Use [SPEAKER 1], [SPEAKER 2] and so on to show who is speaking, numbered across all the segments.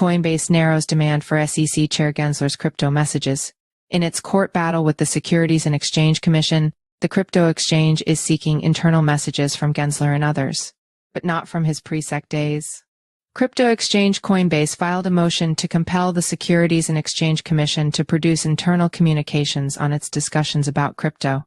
[SPEAKER 1] Coinbase narrows demand for SEC Chair Gensler's crypto messages. In its court battle with the Securities and Exchange Commission, the crypto exchange is seeking internal messages from Gensler and others, but not from his pre-SEC days. Crypto exchange Coinbase filed a motion to compel the Securities and Exchange Commission to produce internal communications on its discussions about crypto,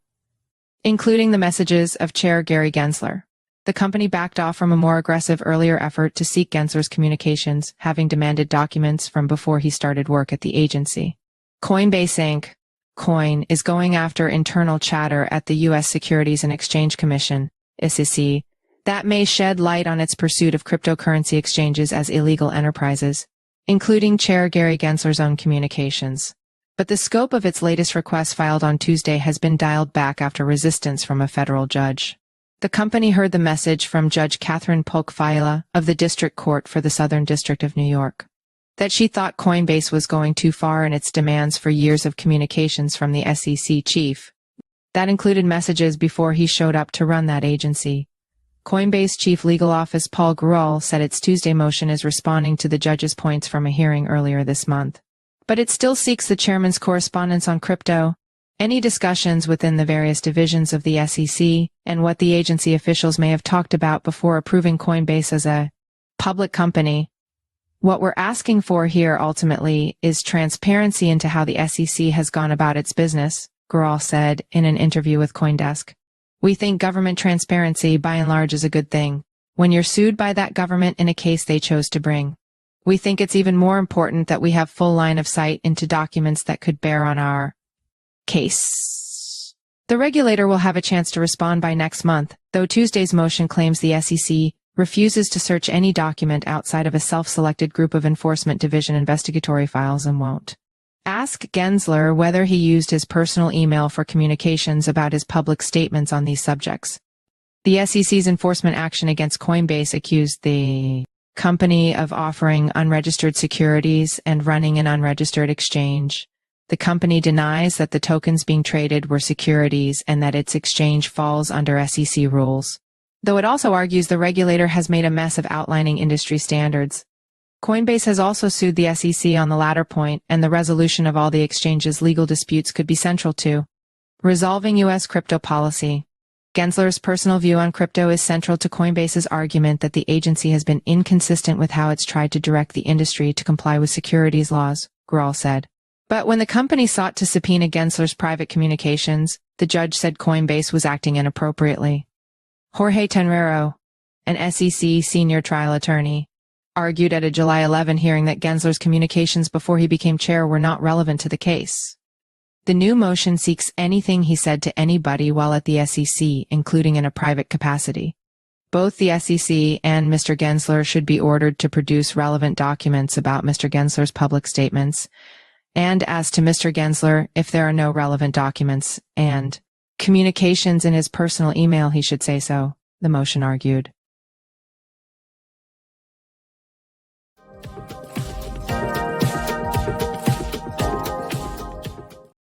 [SPEAKER 1] including the messages of Chair Gary Gensler. The company backed off from a more aggressive earlier effort to seek Gensler's communications, having demanded documents from before he started work at the agency. Coinbase Inc. Coin is going after internal chatter at the U.S. Securities and Exchange Commission, SEC, that may shed light on its pursuit of cryptocurrency exchanges as illegal enterprises, including Chair Gary Gensler's own communications. But the scope of its latest request filed on Tuesday has been dialed back after resistance from a federal judge. The company heard the message from Judge Catherine Polk-Fiala of the District Court for the Southern District of New York, that she thought Coinbase was going too far in its demands for years of communications from the SEC chief. That included messages before he showed up to run that agency. Coinbase Chief Legal Office Paul Grewal said its Tuesday motion is responding to the judge's points from a hearing earlier this month. But it still seeks the chairman's correspondence on crypto, any discussions within the various divisions of the SEC, and what the agency officials may have talked about before approving Coinbase as a public company. What we're asking for here ultimately is transparency into how the SEC has gone about its business, Grewal said in an interview with CoinDesk. We think government transparency by and large is a good thing when you're sued by that government in a case they chose to bring. We think it's even more important that we have full line of sight into documents that could bear on our case. The regulator will have a chance to respond by next month, though Tuesday's motion claims the SEC refuses to search any document outside of a self-selected group of Enforcement Division investigatory files and won't ask Gensler whether he used his personal email for communications about his public statements on these subjects. The SEC's enforcement action against Coinbase accused the company of offering unregistered securities and running an unregistered exchange. The company denies that the tokens being traded were securities and that its exchange falls under SEC rules, though it also argues the regulator has made a mess of outlining industry standards. Coinbase has also sued the SEC on the latter point, and the resolution of all the exchange's legal disputes could be central to resolving U.S. crypto policy. Gensler's personal view on crypto is central to Coinbase's argument that the agency has been inconsistent with how it's tried to direct the industry to comply with securities laws, Grewal said. But when the company sought to subpoena Gensler's private communications, the judge said Coinbase was acting inappropriately. Jorge Tenrero, an SEC senior trial attorney, argued at a July 11 hearing that Gensler's communications before he became chair were not relevant to the case. The new motion seeks anything he said to anybody while at the SEC, including in a private capacity. Both the SEC and Mr. Gensler should be ordered to produce relevant documents about Mr. Gensler's public statements, and as to Mr. Gensler, if there are no relevant documents and communications in his personal email, he should say so, the motion argued.